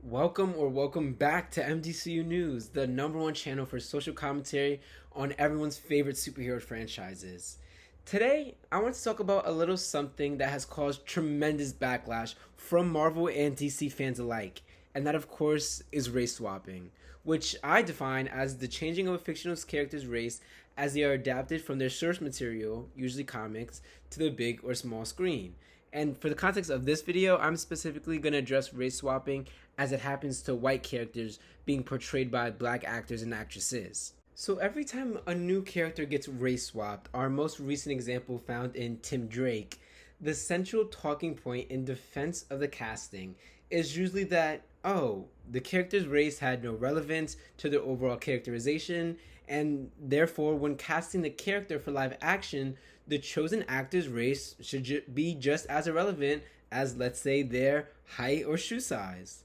Welcome back to MDCU News, the #1 channel for social commentary on everyone's favorite superhero franchises. Today, I want to talk about a little something that has caused tremendous backlash from Marvel and DC fans alike, and that of course is race swapping, which I define as the changing of a fictional character's race as they are adapted from their source material, usually comics, to the big or small screen. And for the context of this video, I'm specifically going to address race swapping as it happens to white characters being portrayed by black actors and actresses. So every time a new character gets race swapped, our most recent example found in Tim Drake, the central talking point in defense of the casting is usually that, oh, the character's race had no relevance to their overall characterization, and therefore when casting the character for live action, the chosen actor's race should be just as irrelevant as, let's say, their height or shoe size.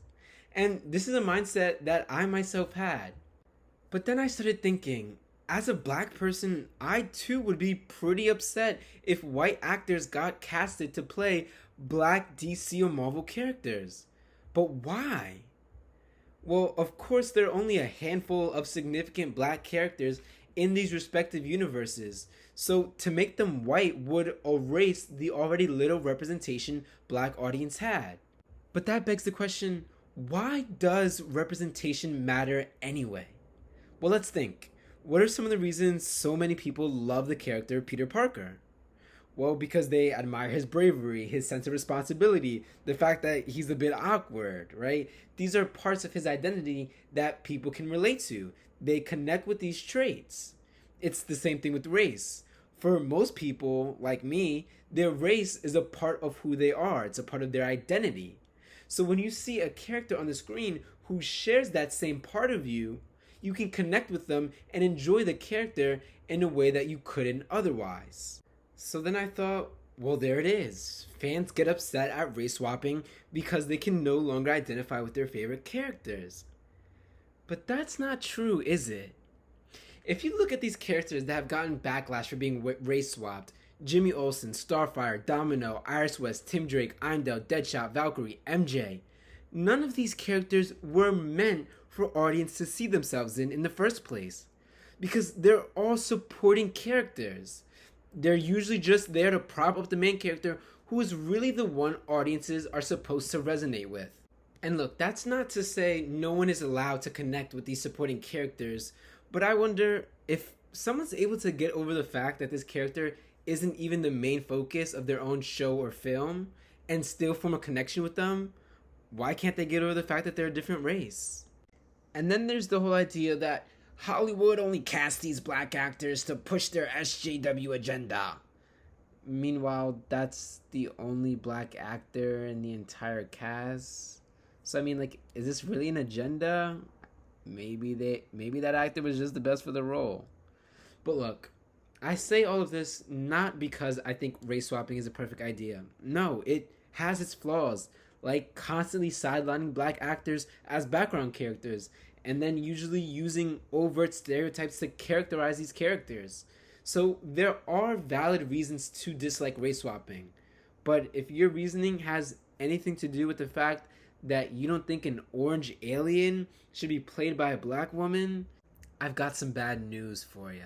And this is a mindset that I myself had. But then I started thinking, as a black person, I too would be pretty upset if white actors got casted to play black DC or Marvel characters. But why? Well, of course, there are only a handful of significant black characters in these respective universes, so to make them white would erase the already little representation black audience had. But that begs the question, why does representation matter anyway? Well, let's think. What are some of the reasons so many people love the character Peter Parker? Well, because they admire his bravery, his sense of responsibility, the fact that he's a bit awkward, right? These are parts of his identity that people can relate to. They connect with these traits. It's the same thing with race. For most people, like me, their race is a part of who they are. It's a part of their identity. So when you see a character on the screen who shares that same part of you, you can connect with them and enjoy the character in a way that you couldn't otherwise. So then I thought, well, there it is. Fans get upset at race swapping because they can no longer identify with their favorite characters. But that's not true, is it? If you look at these characters that have gotten backlash for being race swapped, Jimmy Olsen, Starfire, Domino, Iris West, Tim Drake, Heimdall, Deadshot, Valkyrie, MJ, none of these characters were meant for audience to see themselves in the first place. Because they're all supporting characters. They're usually just there to prop up the main character who is really the one audiences are supposed to resonate with. And look, that's not to say no one is allowed to connect with these supporting characters, but I wonder if someone's able to get over the fact that this character isn't even the main focus of their own show or film and still form a connection with them, why can't they get over the fact that they're a different race? And then there's the whole idea that Hollywood only casts these black actors to push their SJW agenda. Meanwhile, that's the only black actor in the entire cast. So I mean, like, is this really an agenda? Maybe that actor was just the best for the role. But look, I say all of this not because I think race swapping is a perfect idea. No, it has its flaws, like constantly sidelining black actors as background characters, and then usually using overt stereotypes to characterize these characters. So there are valid reasons to dislike race swapping. But if your reasoning has anything to do with the fact that you don't think an orange alien should be played by a black woman, I've got some bad news for you.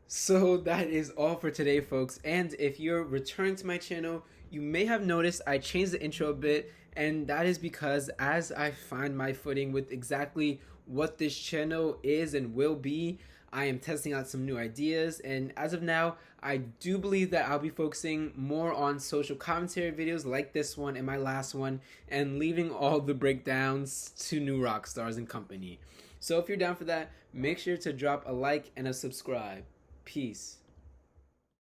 So that is all for today, folks. And if you're returning to my channel, you may have noticed I changed the intro a bit, and that is because as I find my footing with exactly what this channel is and will be, I am testing out some new ideas, and as of now, I do believe that I'll be focusing more on social commentary videos like this one and my last one, and leaving all the breakdowns to New Rockstars and company. So if you're down for that, make sure to drop a like and a subscribe. Peace.